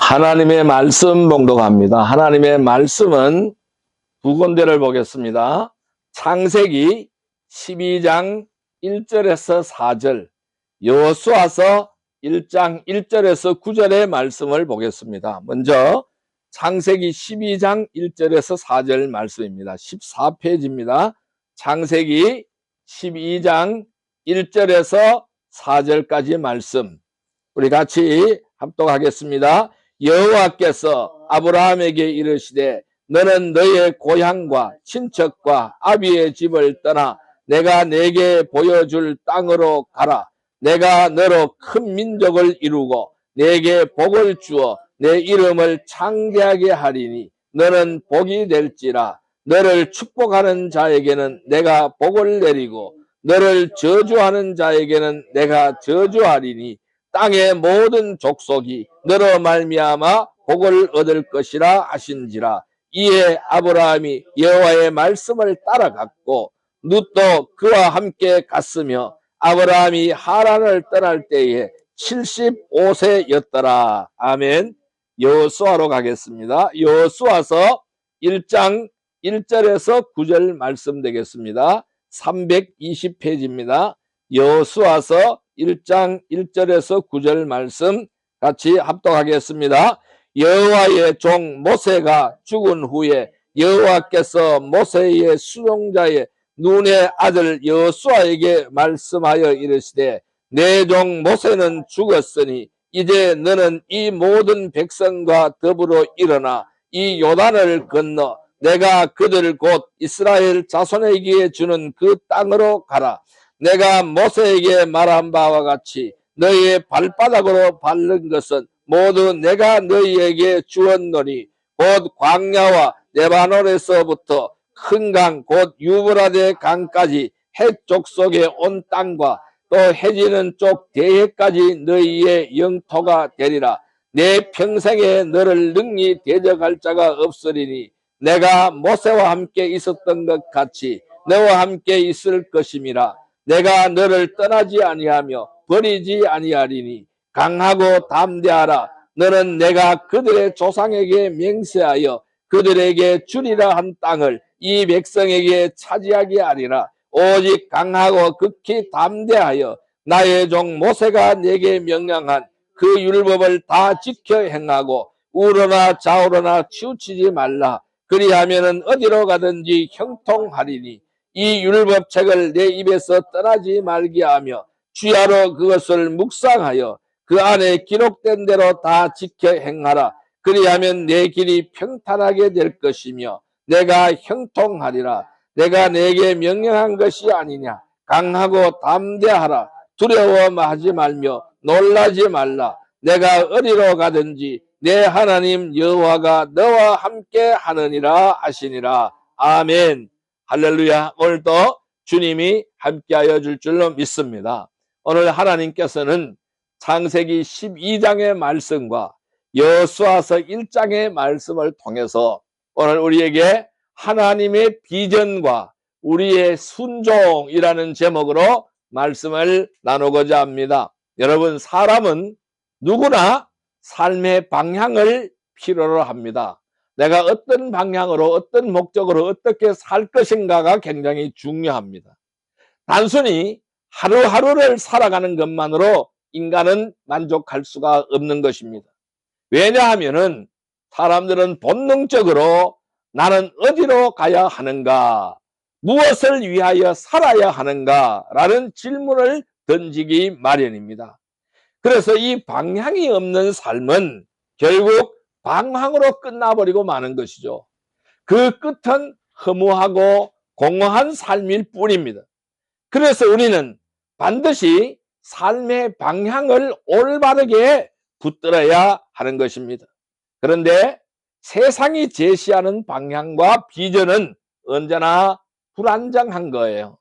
하나님의 말씀 봉독합니다. 하나님의 말씀은 두 군데를 보겠습니다. 창세기 12장 1절에서 4절, 여호수아서 1장 1절에서 9절의 말씀을 보겠습니다. 먼저 창세기 12장 1절에서 4절 말씀입니다. 14페이지입니다. 창세기 12장 1절에서 4절까지 말씀 우리 같이 합독하겠습니다. 여호와께서 아브라함에게 이르시되 너는 너의 고향과 친척과 아비의 집을 떠나 내가 네게 보여줄 땅으로 가라. 내가 너로 큰 민족을 이루고 네게 복을 주어 내 이름을 창대하게 하리니 너는 복이 될지라. 너를 축복하는 자에게는 내가 복을 내리고 너를 저주하는 자에게는 내가 저주하리니 땅의 모든 족속이 너로 말미암아 복을 얻을 것이라 하신지라. 이에 아브라함이 여호와의 말씀을 따라갔고 룻도 그와 함께 갔으며 아브라함이 하란을 떠날 때에 75세였더라. 아멘. 여호수아로 가겠습니다. 여호수아서 1장 1절에서 9절 말씀 되겠습니다. 320페이지입니다. 여호수아서 1장 1절에서 9절 말씀 같이 합독하겠습니다. 여호와의 종 모세가 죽은 후에 여호와께서 모세의 수종자의 눈의 아들 여호수아에게 말씀하여 이르시되 내 종 모세는 죽었으니 이제 너는 이 모든 백성과 더불어 일어나 이 요단을 건너 내가 그들 곧 이스라엘 자손에게 주는 그 땅으로 가라. 내가 모세에게 말한 바와 같이 너희의 발바닥으로 밟는 것은 모두 내가 너희에게 주었노니 곧 광야와 레바논에서부터 큰 강 곧 유브라데 강까지 해쪽 속에 온 땅과 또 해지는 쪽 대해까지 너희의 영토가 되리라. 내 평생에 너를 능히 대적할 자가 없으리니 내가 모세와 함께 있었던 것 같이 너와 함께 있을 것임이라. 내가 너를 떠나지 아니하며 버리지 아니하리니 강하고 담대하라. 너는 내가 그들의 조상에게 맹세하여 그들에게 주리라 한 땅을 이 백성에게 차지하게 하리라. 오직 강하고 극히 담대하여 나의 종 모세가 내게 명령한 그 율법을 다 지켜 행하고 우러나 좌우러나 치우치지 말라. 그리하면은 어디로 가든지 형통하리니 이 율법책을 내 입에서 떠나지 말게 하며 주야로 그것을 묵상하여 그 안에 기록된 대로 다 지켜 행하라. 그리하면 내 길이 평탄하게 될 것이며 내가 형통하리라. 내가 내게 명령한 것이 아니냐. 강하고 담대하라. 두려워하지 말며 놀라지 말라. 내가 어디로 가든지 내 하나님 여호와가 너와 함께 하느니라 하시니라. 아멘. 할렐루야. 오늘도 주님이 함께하여 줄 줄로 믿습니다. 오늘 하나님께서는 창세기 12장의 말씀과 여호수아서 1장의 말씀을 통해서 오늘 우리에게 하나님의 비전과 우리의 순종이라는 제목으로 말씀을 나누고자 합니다. 여러분, 사람은 누구나 삶의 방향을 필요로 합니다. 내가 어떤 방향으로 어떤 목적으로 어떻게 살 것인가가 굉장히 중요합니다. 단순히 하루하루를 살아가는 것만으로 인간은 만족할 수가 없는 것입니다. 왜냐하면은 사람들은 본능적으로 나는 어디로 가야 하는가, 무엇을 위하여 살아야 하는가 라는 질문을 던지기 마련입니다. 그래서 이 방향이 없는 삶은 결국 방황으로 끝나버리고 마는 것이죠. 그 끝은 허무하고 공허한 삶일 뿐입니다. 그래서 우리는 반드시 삶의 방향을 올바르게 붙들어야 하는 것입니다. 그런데 세상이 제시하는 방향과 비전은 언제나 불안정한 거예요.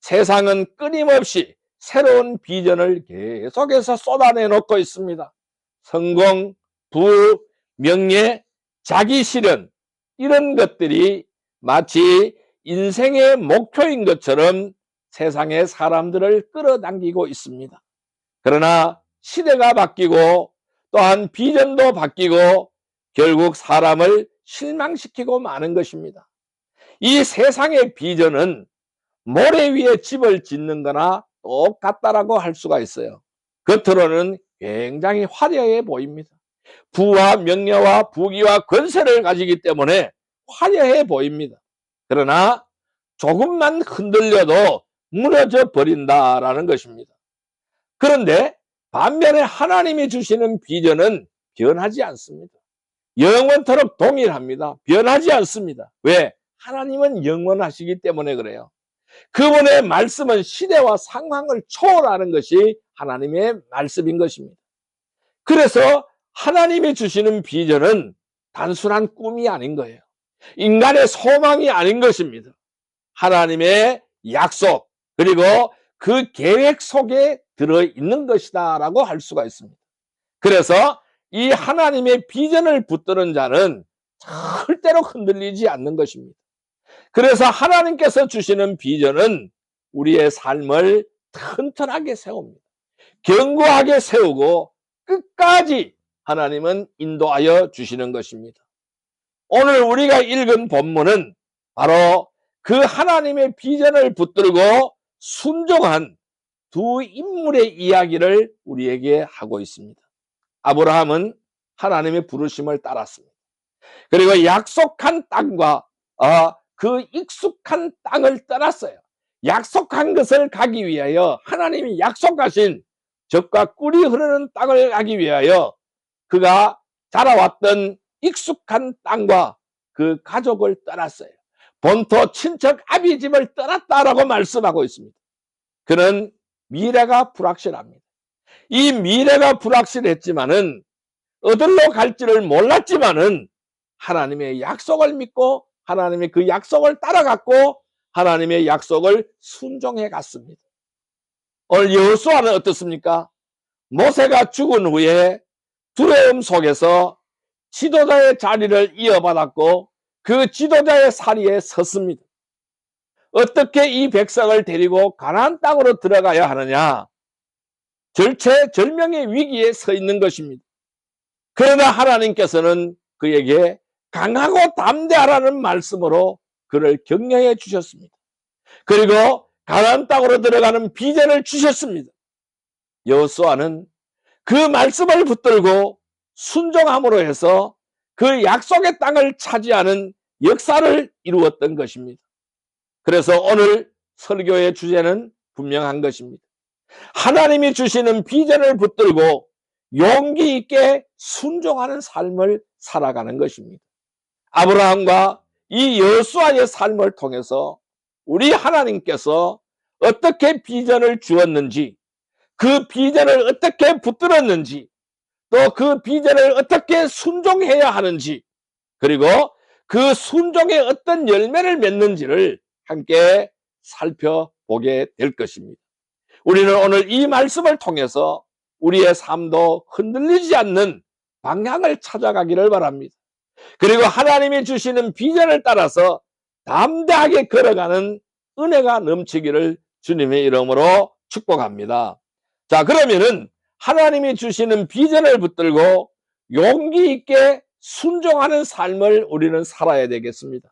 세상은 끊임없이 새로운 비전을 계속해서 쏟아내놓고 있습니다. 성공, 부, 명예, 자기 실현, 이런 것들이 마치 인생의 목표인 것처럼 세상의 사람들을 끌어당기고 있습니다. 그러나 시대가 바뀌고 또한 비전도 바뀌고 결국 사람을 실망시키고 마는 것입니다. 이 세상의 비전은 모래 위에 집을 짓는 거나 똑같다라고 할 수가 있어요. 겉으로는 굉장히 화려해 보입니다. 부와 명예와 부귀와 권세를 가지기 때문에 화려해 보입니다. 그러나 조금만 흔들려도 무너져 버린다라는 것입니다. 그런데 반면에 하나님이 주시는 비전은 변하지 않습니다. 영원토록 동일합니다. 변하지 않습니다. 왜? 하나님은 영원하시기 때문에 그래요. 그분의 말씀은 시대와 상황을 초월하는 것이 하나님의 말씀인 것입니다. 그래서 하나님이 주시는 비전은 단순한 꿈이 아닌 거예요. 인간의 소망이 아닌 것입니다. 하나님의 약속, 그리고 그 계획 속에 들어있는 것이다 라고 할 수가 있습니다. 그래서 이 하나님의 비전을 붙드는 자는 절대로 흔들리지 않는 것입니다. 그래서 하나님께서 주시는 비전은 우리의 삶을 튼튼하게 세웁니다. 견고하게 세우고 끝까지 하나님은 인도하여 주시는 것입니다. 오늘 우리가 읽은 본문은 바로 그 하나님의 비전을 붙들고 순종한 두 인물의 이야기를 우리에게 하고 있습니다. 아브라함은 하나님의 부르심을 따랐습니다. 그리고 약속한 땅과 그 익숙한 땅을 떠났어요. 약속한 것을 가기 위하여 하나님이 약속하신 젖과 꿀이 흐르는 땅을 가기 위하여 그가 자라왔던 익숙한 땅과 그 가족을 떠났어요. 본토 친척 아비 집을 떠났다라고 말씀하고 있습니다. 그는 미래가 불확실합니다. 이 미래가 불확실했지만은 어디로 갈지를 몰랐지만은 하나님의 약속을 믿고 하나님의 그 약속을 따라갔고 하나님의 약속을 순종해 갔습니다. 오늘 여호수아는 어떻습니까? 모세가 죽은 후에 두려움 속에서 지도자의 자리를 이어받았고 그 지도자의 자리에 섰습니다. 어떻게 이 백성을 데리고 가나안 땅으로 들어가야 하느냐? 절체절명의 위기에 서 있는 것입니다. 그러나 하나님께서는 그에게 강하고 담대하라는 말씀으로 그를 격려해 주셨습니다. 그리고 가나안 땅으로 들어가는 비전을 주셨습니다. 여호수아는 그 말씀을 붙들고 순종함으로 해서 그 약속의 땅을 차지하는 역사를 이루었던 것입니다. 그래서 오늘 설교의 주제는 분명한 것입니다. 하나님이 주시는 비전을 붙들고 용기 있게 순종하는 삶을 살아가는 것입니다. 아브라함과 이 여호수아의 삶을 통해서 우리 하나님께서 어떻게 비전을 주었는지, 그 비전을 어떻게 붙들었는지, 또 그 비전을 어떻게 순종해야 하는지, 그리고 그 순종에 어떤 열매를 맺는지를 함께 살펴보게 될 것입니다. 우리는 오늘 이 말씀을 통해서 우리의 삶도 흔들리지 않는 방향을 찾아가기를 바랍니다. 그리고 하나님이 주시는 비전을 따라서 담대하게 걸어가는 은혜가 넘치기를 주님의 이름으로 축복합니다. 자, 그러면은 하나님이 주시는 비전을 붙들고 용기 있게 순종하는 삶을 우리는 살아야 되겠습니다.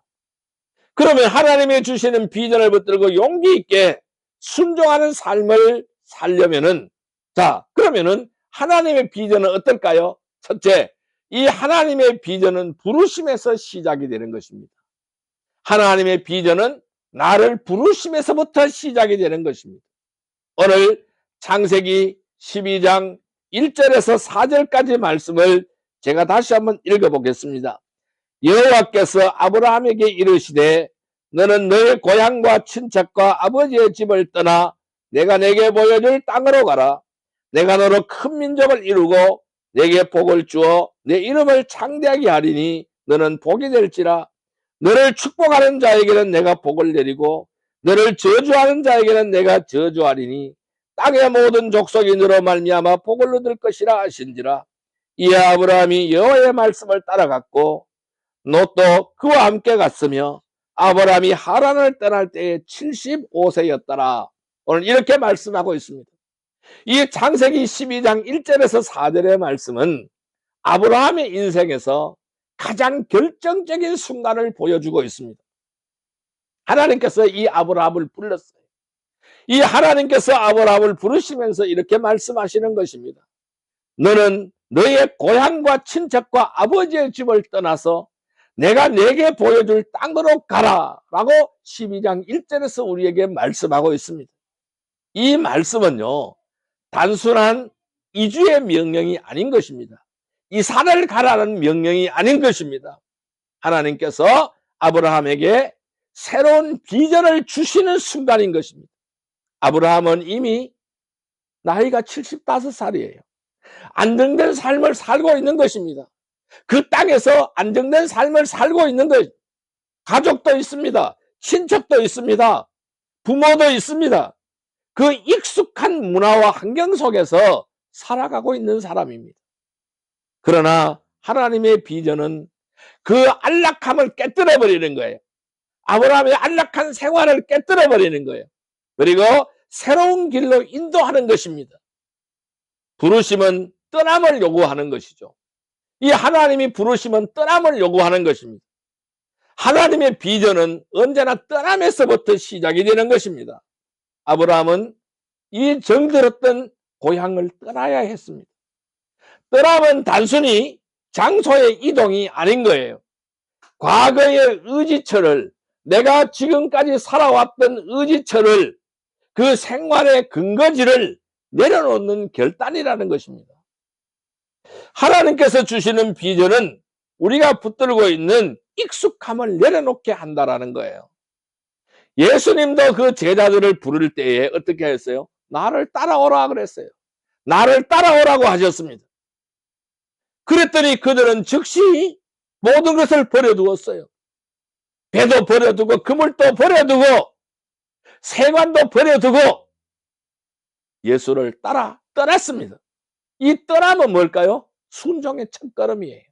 그러면 하나님이 주시는 비전을 붙들고 용기 있게 순종하는 삶을 살려면은, 자, 그러면은 하나님의 비전은 어떨까요? 첫째, 이 하나님의 비전은 부르심에서 시작이 되는 것입니다. 하나님의 비전은 나를 부르심에서부터 시작이 되는 것입니다. 오늘 창세기 12장 1절에서 4절까지 말씀을 제가 다시 한번 읽어보겠습니다. 여호와께서 아브라함에게 이르시되 너는 너의 고향과 친척과 아버지의 집을 떠나 내가 내게 보여줄 땅으로 가라. 내가 너로 큰 민족을 이루고 내게 복을 주어 내 이름을 창대하게 하리니 너는 복이 될지라. 너를 축복하는 자에게는 내가 복을 내리고 너를 저주하는 자에게는 내가 저주하리니 땅의 모든 족속이 너로 말미암아 복을 얻을 것이라 하신지라. 이에 아브라함이 여호와의 말씀을 따라갔고 롯도 그와 함께 갔으며 아브라함이 하란을 떠날 때에 75세였더라. 오늘 이렇게 말씀하고 있습니다. 이 창세기 12장 1절에서 4절의 말씀은 아브라함의 인생에서 가장 결정적인 순간을 보여주고 있습니다. 하나님께서 이 아브라함을 불렀어요. 이 하나님께서 아브라함을 부르시면서 이렇게 말씀하시는 것입니다. 너는 너의 고향과 친척과 아버지의 집을 떠나서 내가 내게 보여줄 땅으로 가라 라고 12장 1절에서 우리에게 말씀하고 있습니다. 이 말씀은요, 단순한 이주의 명령이 아닌 것입니다. 이 산을 가라는 명령이 아닌 것입니다. 하나님께서 아브라함에게 새로운 비전을 주시는 순간인 것입니다. 아브라함은 이미 나이가 75살이에요. 안정된 삶을 살고 있는 것입니다. 그 땅에서 안정된 삶을 살고 있는 것, 가족도 있습니다. 친척도 있습니다. 부모도 있습니다. 그 익숙한 문화와 환경 속에서 살아가고 있는 사람입니다. 그러나 하나님의 비전은 그 안락함을 깨뜨려 버리는 거예요. 아브라함의 안락한 생활을 깨뜨려 버리는 거예요. 그리고 새로운 길로 인도하는 것입니다. 부르심은 떠남을 요구하는 것이죠. 이 하나님이 부르심은 떠남을 요구하는 것입니다. 하나님의 비전은 언제나 떠남에서부터 시작이 되는 것입니다. 아브라함은 이 정들었던 고향을 떠나야 했습니다. 떠남은 단순히 장소의 이동이 아닌 거예요. 과거의 의지처를, 내가 지금까지 살아왔던 의지처를, 그 생활의 근거지를 내려놓는 결단이라는 것입니다. 하나님께서 주시는 비전은 우리가 붙들고 있는 익숙함을 내려놓게 한다라는 거예요. 예수님도 그 제자들을 부를 때에 어떻게 했어요? 나를 따라오라 그랬어요. 나를 따라오라고 하셨습니다. 그랬더니 그들은 즉시 모든 것을 버려두었어요. 배도 버려두고 그물도 버려두고 세관도 버려두고 예수를 따라 떠났습니다. 이 떠남은 뭘까요? 순종의 첫걸음이에요.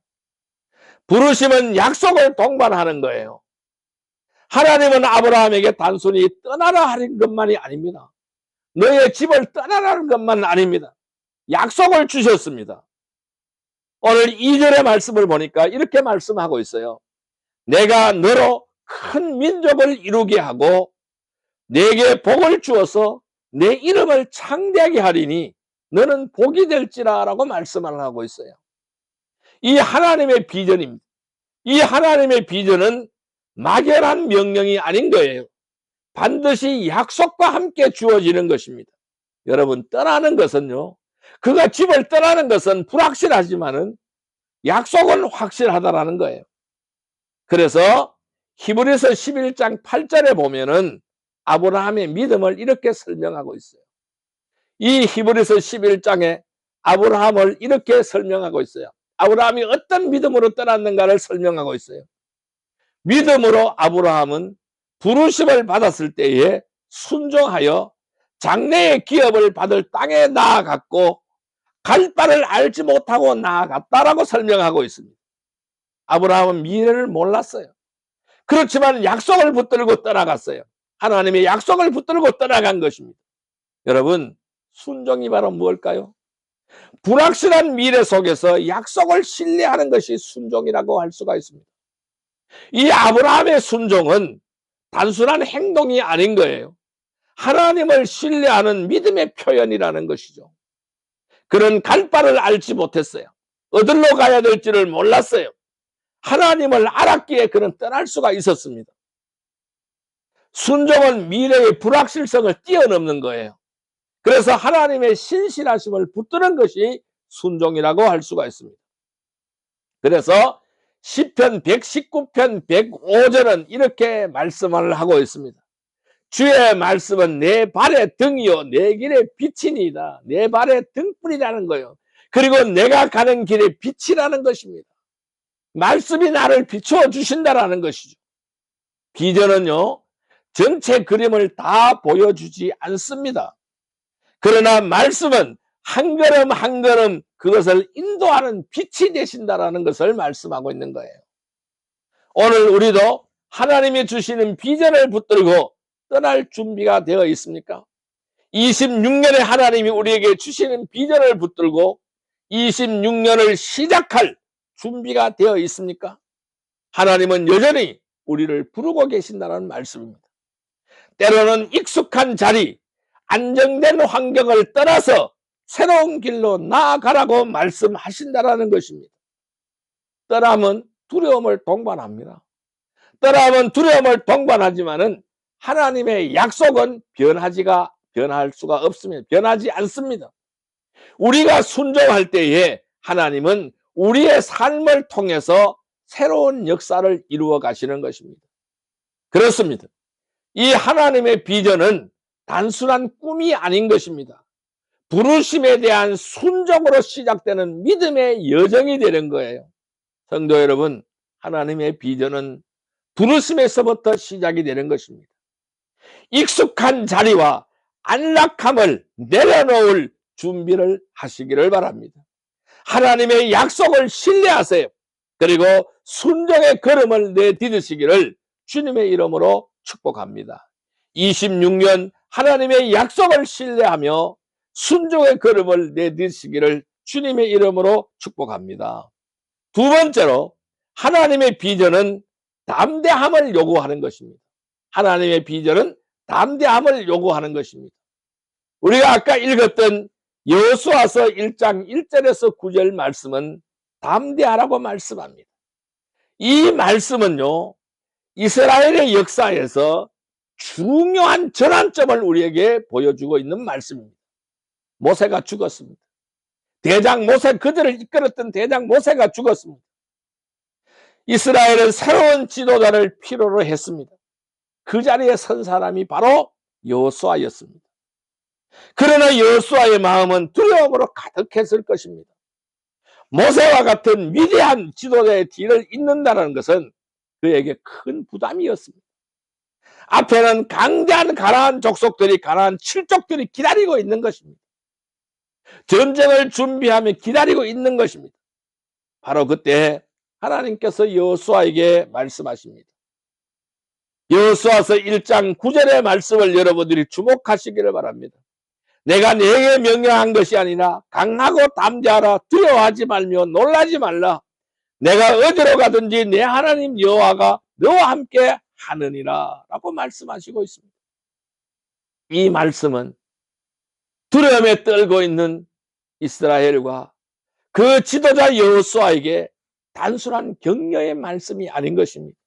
부르심은 약속을 동반하는 거예요. 하나님은 아브라함에게 단순히 떠나라 하는 것만이 아닙니다. 너의 집을 떠나라는 것만 아닙니다. 약속을 주셨습니다. 오늘 2절의 말씀을 보니까 이렇게 말씀하고 있어요. 내가 너로 큰 민족을 이루게 하고 내게 복을 주어서 내 이름을 창대하게 하리니 너는 복이 될지라 라고 말씀을 하고 있어요. 이 하나님의 비전입니다. 이 하나님의 비전은 막연한 명령이 아닌 거예요. 반드시 약속과 함께 주어지는 것입니다. 여러분, 떠나는 것은요, 그가 집을 떠나는 것은 불확실하지만은 약속은 확실하다라는 거예요. 그래서 히브리서 11장 8절에 보면은 아브라함의 믿음을 이렇게 설명하고 있어요. 이 히브리서 11장에 아브라함을 이렇게 설명하고 있어요. 아브라함이 어떤 믿음으로 떠났는가를 설명하고 있어요. 믿음으로 아브라함은 부르심을 받았을 때에 순종하여 장래의 기업을 받을 땅에 나아갔고 갈 바를 알지 못하고 나아갔다라고 설명하고 있습니다. 아브라함은 미래를 몰랐어요. 그렇지만 약속을 붙들고 떠나갔어요. 하나님의 약속을 붙들고 떠나간 것입니다. 여러분, 순종이 바로 무엇일까요? 불확실한 미래 속에서 약속을 신뢰하는 것이 순종이라고 할 수가 있습니다. 이 아브라함의 순종은 단순한 행동이 아닌 거예요. 하나님을 신뢰하는 믿음의 표현이라는 것이죠. 그는 갈 바를 알지 못했어요. 어디로 가야 될지를 몰랐어요. 하나님을 알았기에 그는 떠날 수가 있었습니다. 순종은 미래의 불확실성을 뛰어넘는 거예요. 그래서 하나님의 신실하심을 붙드는 것이 순종이라고 할 수가 있습니다. 그래서 시편 119편 105절은 이렇게 말씀을 하고 있습니다. 주의 말씀은 내 발의 등이요 내 길의 빛이니이다. 내 발의 등불이라는 거예요. 그리고 내가 가는 길의 빛이라는 것입니다. 말씀이 나를 비추어 주신다라는 것이죠. 비전은요, 전체 그림을 다 보여주지 않습니다. 그러나 말씀은 한 걸음 한 걸음 그것을 인도하는 빛이 되신다라는 것을 말씀하고 있는 거예요. 오늘 우리도 하나님이 주시는 비전을 붙들고 떠날 준비가 되어 있습니까? 26년에 하나님이 우리에게 주시는 비전을 붙들고 26년을 시작할 준비가 되어 있습니까? 하나님은 여전히 우리를 부르고 계신다는 말씀입니다. 때로는 익숙한 자리, 안정된 환경을 떠나서 새로운 길로 나아가라고 말씀하신다는 것입니다. 떠남은 두려움을 동반합니다. 떠남은 두려움을 동반하지만은 하나님의 약속은 변할 수가 없습니다. 변하지 않습니다. 우리가 순종할 때에 하나님은 우리의 삶을 통해서 새로운 역사를 이루어 가시는 것입니다. 그렇습니다. 이 하나님의 비전은 단순한 꿈이 아닌 것입니다. 부르심에 대한 순종으로 시작되는 믿음의 여정이 되는 거예요. 성도 여러분, 하나님의 비전은 부르심에서부터 시작이 되는 것입니다. 익숙한 자리와 안락함을 내려놓을 준비를 하시기를 바랍니다. 하나님의 약속을 신뢰하세요. 그리고 순종의 걸음을 내디디시기를 주님의 이름으로 축복합니다. 26년 하나님의 약속을 신뢰하며 순종의 걸음을 내디디시기를 주님의 이름으로 축복합니다. 두 번째로 하나님의 비전은 담대함을 요구하는 것입니다. 하나님의 비전은 담대함을 요구하는 것입니다. 우리가 아까 읽었던 여호수아서 1장 1절에서 9절 말씀은 담대하라고 말씀합니다. 이 말씀은요, 이스라엘의 역사에서 중요한 전환점을 우리에게 보여주고 있는 말씀입니다. 모세가 죽었습니다. 대장 모세, 그들을 이끌었던 대장 모세가 죽었습니다. 이스라엘은 새로운 지도자를 필요로 했습니다. 그 자리에 선 사람이 바로 여호수아였습니다. 그러나 여호수아의 마음은 두려움으로 가득했을 것입니다. 모세와 같은 위대한 지도자의 뒤를 잇는다는 것은 그에게 큰 부담이었습니다. 앞에는 강대한 가나안 족속들이, 가나안 7족들이 기다리고 있는 것입니다. 전쟁을 준비하며 기다리고 있는 것입니다. 바로 그때 하나님께서 여호수아에게 말씀하십니다. 여호수아서 1장 9절의 말씀을 여러분들이 주목하시기를 바랍니다. 내가 네게 명령한 것이 아니라 강하고 담대하라. 두려워하지 말며 놀라지 말라. 내가 어디로 가든지 내 하나님 여호와가 너와 함께 하느니라 라고 말씀하시고 있습니다. 이 말씀은 두려움에 떨고 있는 이스라엘과 그 지도자 여호수아에게 단순한 격려의 말씀이 아닌 것입니다.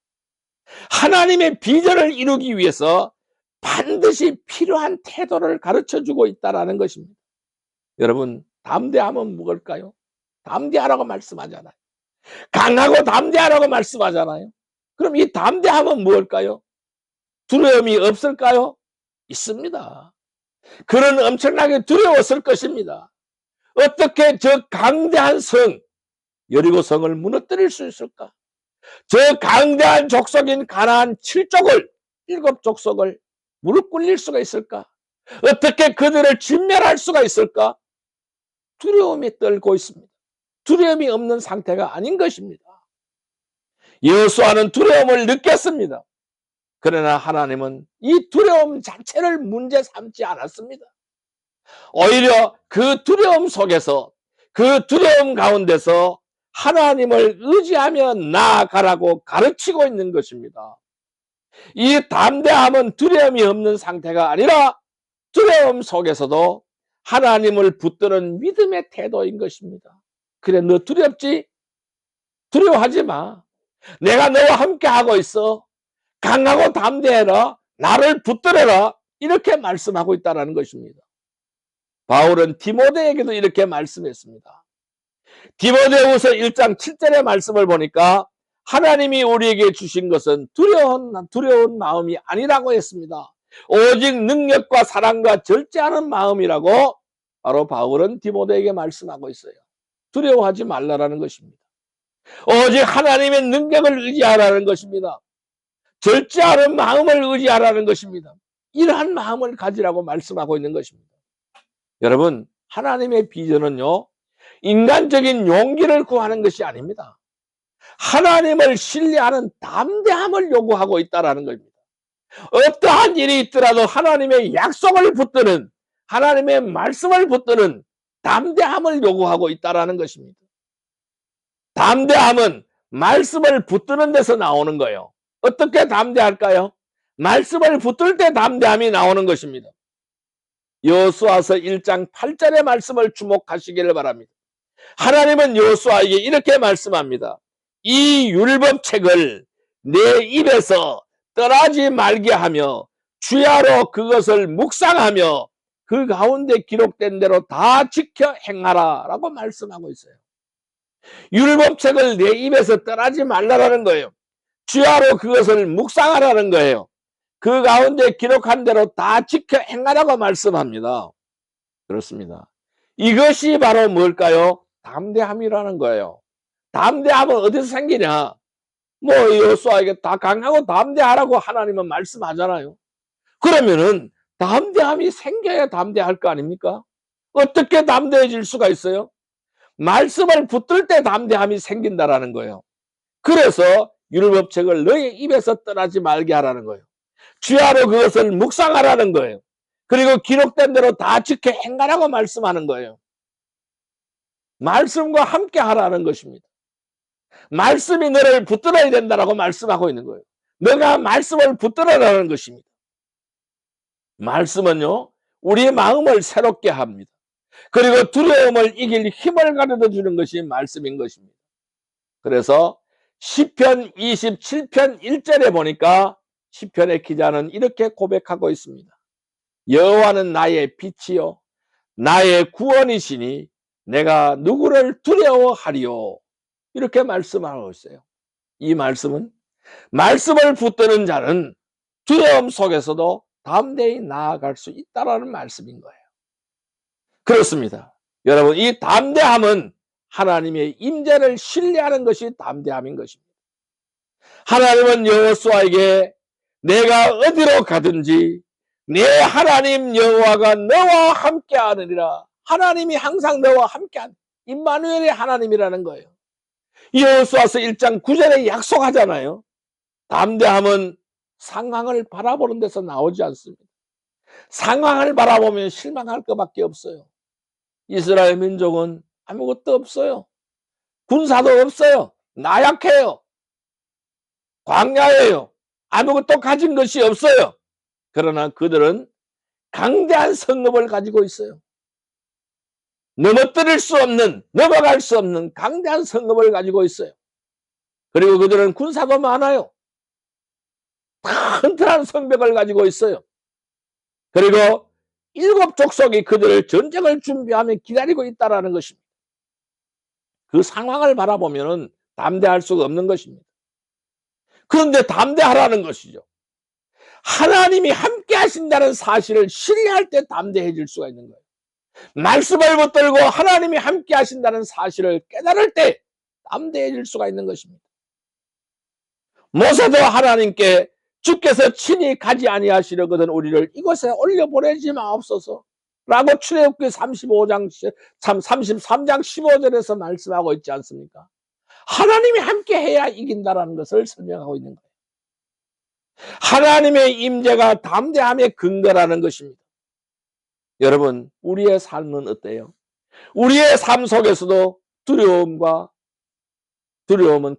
하나님의 비전을 이루기 위해서 반드시 필요한 태도를 가르쳐주고 있다는 것입니다. 여러분, 담대함은 무엇일까요? 담대하라고 말씀하잖아요. 강하고 담대하라고 말씀하잖아요. 그럼 이 담대함은 무엇일까요? 두려움이 없을까요? 있습니다. 그는 엄청나게 두려웠을 것입니다. 어떻게 저 강대한 성, 여리고성을 무너뜨릴 수 있을까? 저 강대한 족속인 가나안 7족을, 7족속을 무릎 꿇릴 수가 있을까? 어떻게 그들을 진멸할 수가 있을까? 두려움이 떨고 있습니다. 두려움이 없는 상태가 아닌 것입니다. 여호수아는 두려움을 느꼈습니다. 그러나 하나님은 이 두려움 자체를 문제 삼지 않았습니다. 오히려 그 두려움 속에서, 그 두려움 가운데서 하나님을 의지하며 나아가라고 가르치고 있는 것입니다. 이 담대함은 두려움이 없는 상태가 아니라 두려움 속에서도 하나님을 붙드는 믿음의 태도인 것입니다. 그래, 너 두렵지? 두려워하지 마. 내가 너와 함께 하고 있어. 강하고 담대해라. 나를 붙들어라. 이렇게 말씀하고 있다는 것입니다. 바울은 디모데에게도 이렇게 말씀했습니다. 디모데후서 1장 7절의 말씀을 보니까 하나님이 우리에게 주신 것은 두려운 마음이 아니라고 했습니다. 오직 능력과 사랑과 절제하는 마음이라고 바로 바울은 디모데에게 말씀하고 있어요. 두려워하지 말라라는 것입니다. 오직 하나님의 능력을 의지하라는 것입니다. 절제하는 마음을 의지하라는 것입니다. 이러한 마음을 가지라고 말씀하고 있는 것입니다. 여러분, 하나님의 비전은요, 인간적인 용기를 구하는 것이 아닙니다. 하나님을 신뢰하는 담대함을 요구하고 있다는 겁니다. 어떠한 일이 있더라도 하나님의 약속을 붙드는 하나님의 말씀을 붙드는 담대함을 요구하고 있다라는 것입니다. 담대함은 말씀을 붙드는 데서 나오는 거예요. 어떻게 담대할까요? 말씀을 붙들 때 담대함이 나오는 것입니다. 여호수아서 1장 8절의 말씀을 주목하시기를 바랍니다. 하나님은 여호수아에게 이렇게 말씀합니다. 이 율법책을 내 입에서 떠나지 말게 하며 주야로 그것을 묵상하며 그 가운데 기록된 대로 다 지켜 행하라 라고 말씀하고 있어요. 율법책을 내 입에서 떠나지 말라라는 거예요. 주야로 그것을 묵상하라는 거예요. 그 가운데 기록한 대로 다 지켜 행하라고 말씀합니다. 그렇습니다. 이것이 바로 뭘까요? 담대함이라는 거예요. 담대함은 어디서 생기냐? 뭐 여호수아에게 다 강하고 담대하라고 하나님은 말씀하잖아요. 그러면은 담대함이 생겨야 담대할 거 아닙니까? 어떻게 담대해질 수가 있어요? 말씀을 붙들 때 담대함이 생긴다라는 거예요. 그래서 율법책을 너의 입에서 떠나지 말게 하라는 거예요. 주야로 그것을 묵상하라는 거예요. 그리고 기록된 대로 다 지켜 행하라고 말씀하는 거예요. 말씀과 함께 하라는 것입니다. 말씀이 너를 붙들어야 된다라고 말씀하고 있는 거예요. 너가 말씀을 붙들어라는 것입니다. 말씀은요, 우리의 마음을 새롭게 합니다. 그리고 두려움을 이길 힘을 가르쳐 주는 것이 말씀인 것입니다. 그래서 시편 27편 1절에 보니까 시편의 기자는 이렇게 고백하고 있습니다. 여호와는 나의 빛이요 나의 구원이시니 내가 누구를 두려워하리요. 이렇게 말씀하고 있어요. 이 말씀은 말씀을 붙드는 자는 두려움 속에서도 담대히 나아갈 수 있다는 말씀인 거예요. 그렇습니다. 여러분, 이 담대함은 하나님의 임재를 신뢰하는 것이 담대함인 것입니다. 하나님은 여호수아에게 내가 어디로 가든지 내 하나님 여호와가 너와 함께하느니라. 하나님이 항상 너와 함께한 임마누엘의 하나님이라는 거예요. 여호수아서 1장 9절에 약속하잖아요. 담대함은 상황을 바라보는 데서 나오지 않습니다. 상황을 바라보면 실망할 것밖에 없어요. 이스라엘 민족은 아무것도 없어요. 군사도 없어요. 나약해요. 광야예요. 아무것도 가진 것이 없어요. 그러나 그들은 강대한 성읍을 가지고 있어요. 넘어뜨릴 수 없는, 넘어갈 수 없는 강대한 성읍을 가지고 있어요. 그리고 그들은 군사도 많아요. 튼튼한 성벽을 가지고 있어요. 그리고 7 족속이 그들을 전쟁을 준비하며 기다리고 있다는 것입니다. 그 상황을 바라보면 담대할 수가 없는 것입니다. 그런데 담대하라는 것이죠. 하나님이 함께 하신다는 사실을 신뢰할 때 담대해질 수가 있는 거예요. 말씀을 붙들고 하나님이 함께 하신다는 사실을 깨달을 때 담대해질 수가 있는 것입니다. 모세도 하나님께 주께서 친히 가지 아니하시려거든 우리를 이곳에 올려보내지 마옵소서 라고 출애굽기 33장 15절에서 말씀하고 있지 않습니까? 하나님이 함께 해야 이긴다는 것을 설명하고 있는 거예요. 하나님의 임재가 담대함의 근거라는 것입니다. 여러분, 우리의 삶은 어때요? 우리의 삶 속에서도 두려움은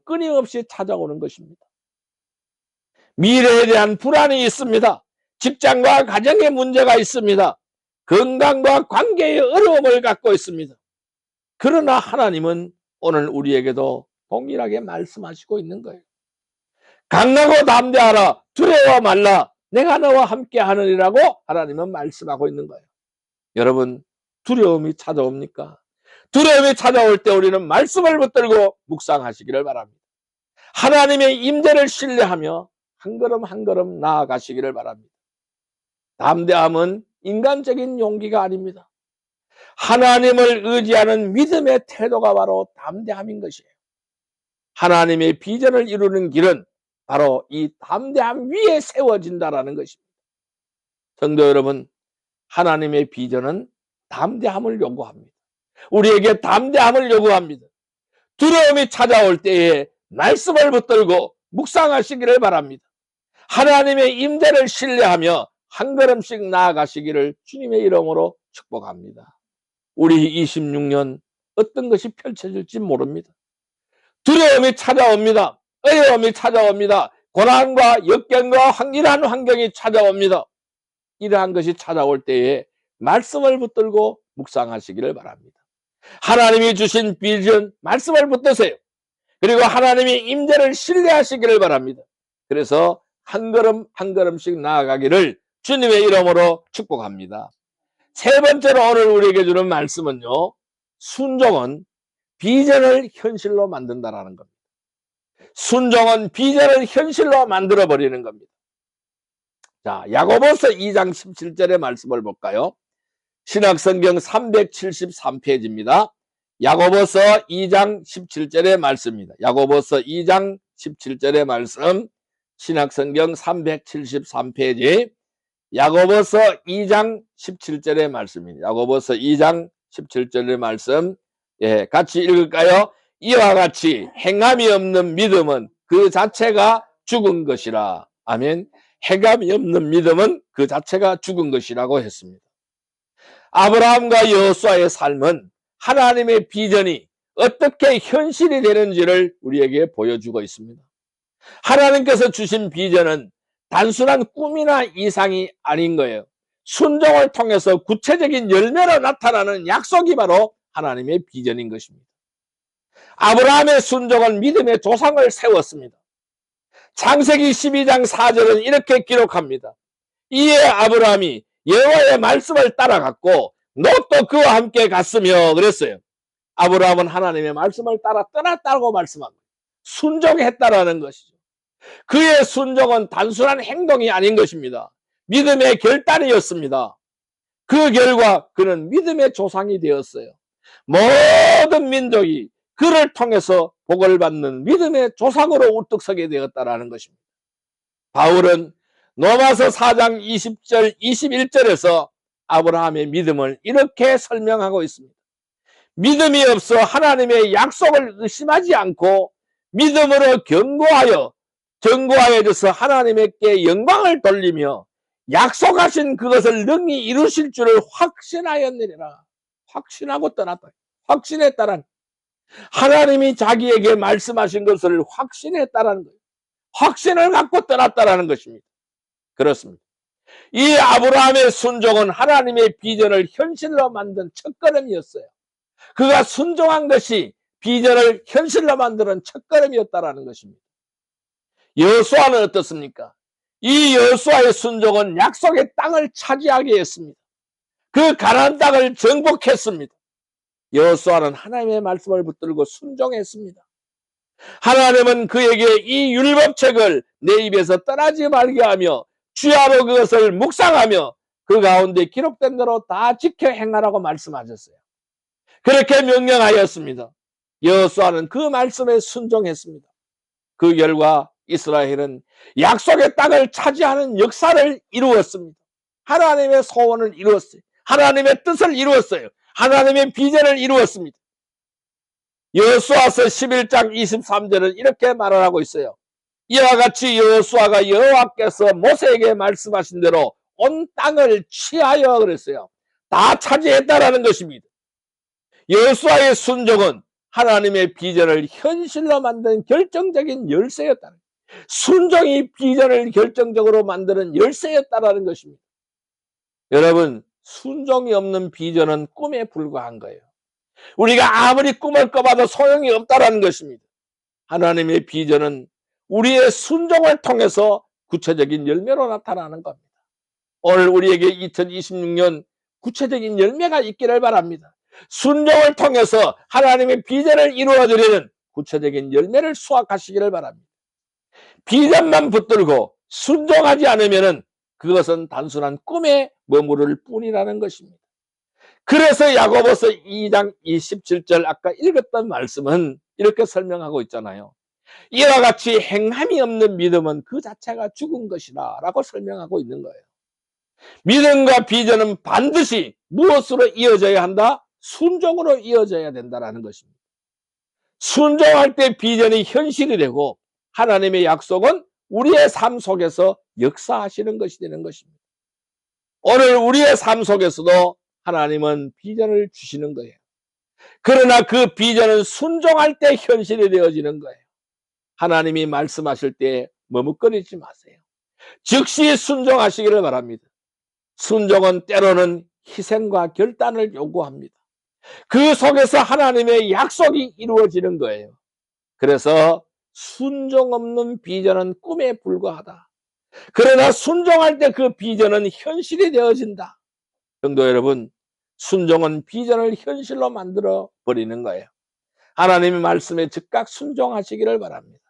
끊임없이 찾아오는 것입니다. 미래에 대한 불안이 있습니다. 직장과 가정의 문제가 있습니다. 건강과 관계의 어려움을 갖고 있습니다. 그러나 하나님은 오늘 우리에게도 동일하게 말씀하시고 있는 거예요. 강하고 담대하라. 두려워 말라. 내가 너와 함께 하느니라고 하나님은 말씀하고 있는 거예요. 여러분, 두려움이 찾아옵니까? 두려움이 찾아올 때 우리는 말씀을 붙들고 묵상하시기를 바랍니다. 하나님의 임재를 신뢰하며 한 걸음 한 걸음 나아가시기를 바랍니다. 담대함은 인간적인 용기가 아닙니다. 하나님을 의지하는 믿음의 태도가 바로 담대함인 것이에요. 하나님의 비전을 이루는 길은 바로 이 담대함 위에 세워진다는 것입니다. 성도 여러분, 하나님의 비전은 담대함을 요구합니다. 우리에게 담대함을 요구합니다. 두려움이 찾아올 때에 말씀을 붙들고 묵상하시기를 바랍니다. 하나님의 임재를 신뢰하며 한 걸음씩 나아가시기를 주님의 이름으로 축복합니다. 우리 26년 어떤 것이 펼쳐질지 모릅니다. 두려움이 찾아옵니다. 어려움이 찾아옵니다. 고난과 역경과 이러한 환경이 찾아옵니다. 이러한 것이 찾아올 때에 말씀을 붙들고 묵상하시기를 바랍니다. 하나님이 주신 비전 말씀을 붙드세요. 그리고 하나님의 임재를 신뢰하시기를 바랍니다. 그래서 한 걸음 한 걸음씩 나아가기를 주님의 이름으로 축복합니다. 세 번째로 오늘 우리에게 주는 말씀은요, 순종은 비전을 현실로 만든다라는 겁니다. 순종은 비전을 현실로 만들어 버리는 겁니다. 자, 야고보서 2장 17절의 말씀을 볼까요? 신약성경 373페이지입니다. 야고보서 2장 17절의 말씀입니다. 야고보서 2장 17절의 말씀, 신약성경 373페이지, 야고보서 2장 17절의 말씀입니다. 야고보서 2장 17절의 말씀, 같이 읽을까요? 이와 같이 행함이 없는 믿음은 그 자체가 죽은 것이라. 아멘. 행함이 없는 믿음은 그 자체가 죽은 것이라고 했습니다. 아브라함과 여호수아의 삶은 하나님의 비전이 어떻게 현실이 되는지를 우리에게 보여주고 있습니다. 하나님께서 주신 비전은 단순한 꿈이나 이상이 아닌 거예요. 순종을 통해서 구체적인 열매로 나타나는 약속이 바로 하나님의 비전인 것입니다. 아브라함의 순종은 믿음의 조상을 세웠습니다. 창세기 12장 4절은 이렇게 기록합니다. 이에 아브라함이 여호와의 말씀을 따라갔고 롯도 그와 함께 갔으며 그랬어요. 아브라함은 하나님의 말씀을 따라 떠났다고 말씀합니다. 순종했다라는 것이죠. 그의 순종은 단순한 행동이 아닌 것입니다. 믿음의 결단이었습니다. 그 결과 그는 믿음의 조상이 되었어요. 모든 민족이 그를 통해서 복을 받는 믿음의 조상으로 우뚝 서게 되었다라는 것입니다. 바울은 로마서 4장 20절 21절에서 아브라함의 믿음을 이렇게 설명하고 있습니다. 믿음이 없어 하나님의 약속을 의심하지 않고 믿음으로 견고하여져서 하나님께 영광을 돌리며 약속하신 그것을 능히 이루실 줄을 확신하였느니라. 확신하고 떠났다. 확신했다라는, 하나님이 자기에게 말씀하신 것을 확신했다라는 거예요. 확신을 갖고 떠났다라는 것입니다. 그렇습니다. 이 아브라함의 순종은 하나님의 비전을 현실로 만든 첫걸음이었어요. 그가 순종한 것이 비전을 현실로 만드는 첫걸음이었다라는 것입니다. 여호수아는 어떻습니까? 이 여호수아의 순종은 약속의 땅을 차지하게 했습니다. 그 가나안 땅을 정복했습니다. 여호수아는 하나님의 말씀을 붙들고 순종했습니다. 하나님은 그에게 이 율법책을 내 입에서 떠나지 말게 하며 주야로 그것을 묵상하며 그 가운데 기록된 대로 다 지켜 행하라고 말씀하셨어요. 그렇게 명령하였습니다. 여호수아는 그 말씀에 순종했습니다. 그 결과 이스라엘은 약속의 땅을 차지하는 역사를 이루었습니다. 하나님의 소원을 이루었어요. 하나님의 뜻을 이루었어요. 하나님의 비전을 이루었습니다. 여호수아서 11장 23절은 이렇게 말을 하고 있어요. 이와 같이 여호수아가 여호와께서 모세에게 말씀하신 대로 온 땅을 취하여 그랬어요. 다 차지했다라는 것입니다. 여호수아의 순종은 하나님의 비전을 현실로 만든 결정적인 열쇠였다는 거예요. 순종이 비전을 결정적으로 만드는 열쇠였다라는 것입니다. 여러분, 순종이 없는 비전은 꿈에 불과한 거예요. 우리가 아무리 꿈을 꿔봐도 소용이 없다라는 것입니다. 하나님의 비전은 우리의 순종을 통해서 구체적인 열매로 나타나는 겁니다. 오늘 우리에게 2026년 구체적인 열매가 있기를 바랍니다. 순종을 통해서 하나님의 비전을 이루어드리는 구체적인 열매를 수확하시기를 바랍니다. 비전만 붙들고 순종하지 않으면 그것은 단순한 꿈에 머무를 뿐이라는 것입니다. 그래서 야고보서 2장 27절 아까 읽었던 말씀은 이렇게 설명하고 있잖아요. 이와 같이 행함이 없는 믿음은 그 자체가 죽은 것이다 라고 설명하고 있는 거예요. 믿음과 비전은 반드시 무엇으로 이어져야 한다? 순종으로 이어져야 된다는 것입니다. 순종할 때 비전이 현실이 되고 하나님의 약속은 우리의 삶 속에서 역사하시는 것이 되는 것입니다. 오늘 우리의 삶 속에서도 하나님은 비전을 주시는 거예요. 그러나 그 비전은 순종할 때 현실이 되어지는 거예요. 하나님이 말씀하실 때 머뭇거리지 마세요. 즉시 순종하시기를 바랍니다. 순종은 때로는 희생과 결단을 요구합니다. 그 속에서 하나님의 약속이 이루어지는 거예요. 그래서 순종 없는 비전은 꿈에 불과하다. 그러나 순종할 때 그 비전은 현실이 되어진다. 성도 여러분, 순종은 비전을 현실로 만들어 버리는 거예요. 하나님의 말씀에 즉각 순종하시기를 바랍니다.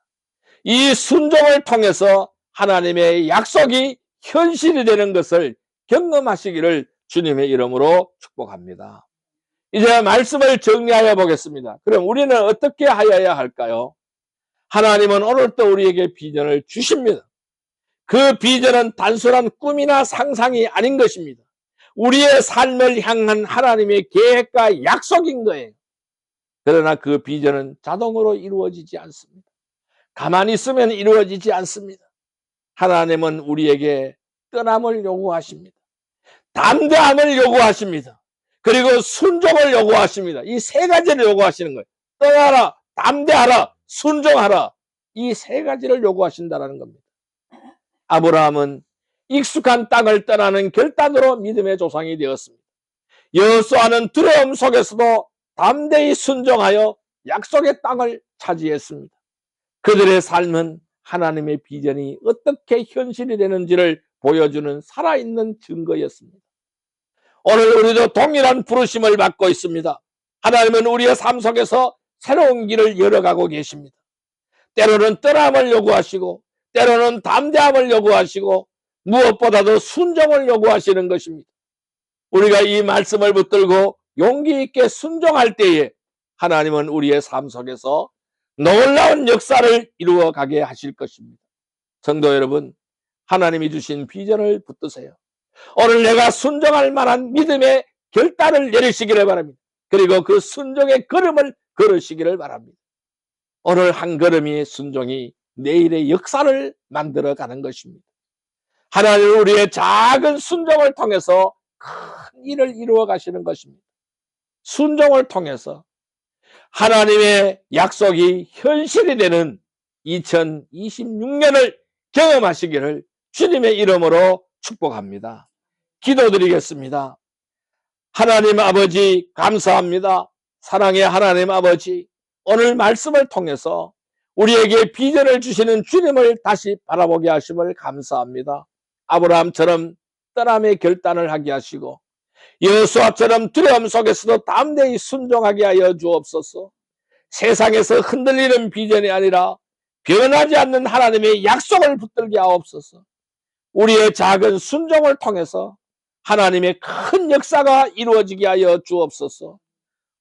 이 순종을 통해서 하나님의 약속이 현실이 되는 것을 경험하시기를 주님의 이름으로 축복합니다. 이제 말씀을 정리하여 보겠습니다. 그럼 우리는 어떻게 하여야 할까요? 하나님은 오늘도 우리에게 비전을 주십니다. 그 비전은 단순한 꿈이나 상상이 아닌 것입니다. 우리의 삶을 향한 하나님의 계획과 약속인 거예요. 그러나 그 비전은 자동으로 이루어지지 않습니다. 가만히 있으면 이루어지지 않습니다. 하나님은 우리에게 떠남을 요구하십니다. 담대함을 요구하십니다. 그리고 순종을 요구하십니다. 이 세 가지를 요구하시는 거예요. 떠나라, 담대하라, 순종하라. 이 세 가지를 요구하신다는 겁니다. 아브라함은 익숙한 땅을 떠나는 결단으로 믿음의 조상이 되었습니다. 여호수아는 두려움 속에서도 담대히 순종하여 약속의 땅을 차지했습니다. 그들의 삶은 하나님의 비전이 어떻게 현실이 되는지를 보여주는 살아있는 증거였습니다. 오늘 우리도 동일한 부르심을 받고 있습니다. 하나님은 우리의 삶 속에서 새로운 길을 열어가고 계십니다. 때로는 떠남을 요구하시고 때로는 담대함을 요구하시고 무엇보다도 순종을 요구하시는 것입니다. 우리가 이 말씀을 붙들고 용기 있게 순종할 때에 하나님은 우리의 삶 속에서 놀라운 역사를 이루어 가게 하실 것입니다. 성도 여러분, 하나님이 주신 비전을 붙드세요. 오늘 내가 순종할 만한 믿음의 결단을 내리시기를 바랍니다. 그리고 그 순종의 걸음을 걸으시기를 바랍니다. 오늘 한 걸음의 순종이 내일의 역사를 만들어가는 것입니다. 하나님은 우리의 작은 순종을 통해서 큰 일을 이루어 가시는 것입니다. 순종을 통해서 하나님의 약속이 현실이 되는 2026년을 경험하시기를 주님의 이름으로 축복합니다. 기도드리겠습니다. 하나님 아버지 감사합니다. 사랑의 하나님 아버지, 오늘 말씀을 통해서 우리에게 비전을 주시는 주님을 다시 바라보게 하심을 감사합니다. 아브라함처럼 떠남의 결단을 하게 하시고 여호수아처럼 두려움 속에서도 담대히 순종하게 하여 주옵소서. 세상에서 흔들리는 비전이 아니라 변하지 않는 하나님의 약속을 붙들게 하옵소서. 우리의 작은 순종을 통해서 하나님의 큰 역사가 이루어지게 하여 주옵소서.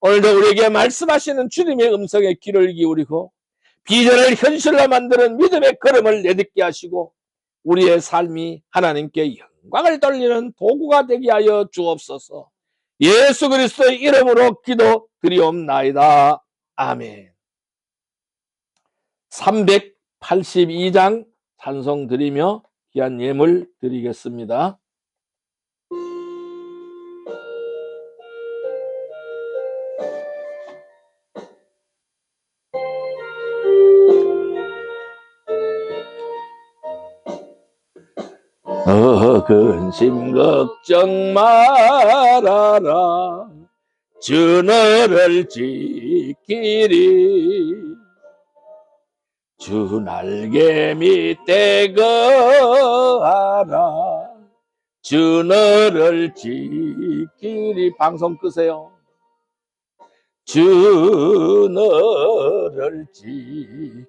오늘도 우리에게 말씀하시는 주님의 음성에 귀를 기울이고 비전을 현실로 만드는 믿음의 걸음을 내딛게 하시고 우리의 삶이 하나님께 영광을 돌리는 도구가 되게 하여 주옵소서. 예수 그리스도의 이름으로 기도드리옵나이다. 아멘. 382장 찬송 드리며 귀한 예물 드리겠습니다. 근심 걱정 말아라 주 너를 지키리 주 날개 밑에 거하라 주 너를 지키리. 방송 끄세요. 주 너를 지키리.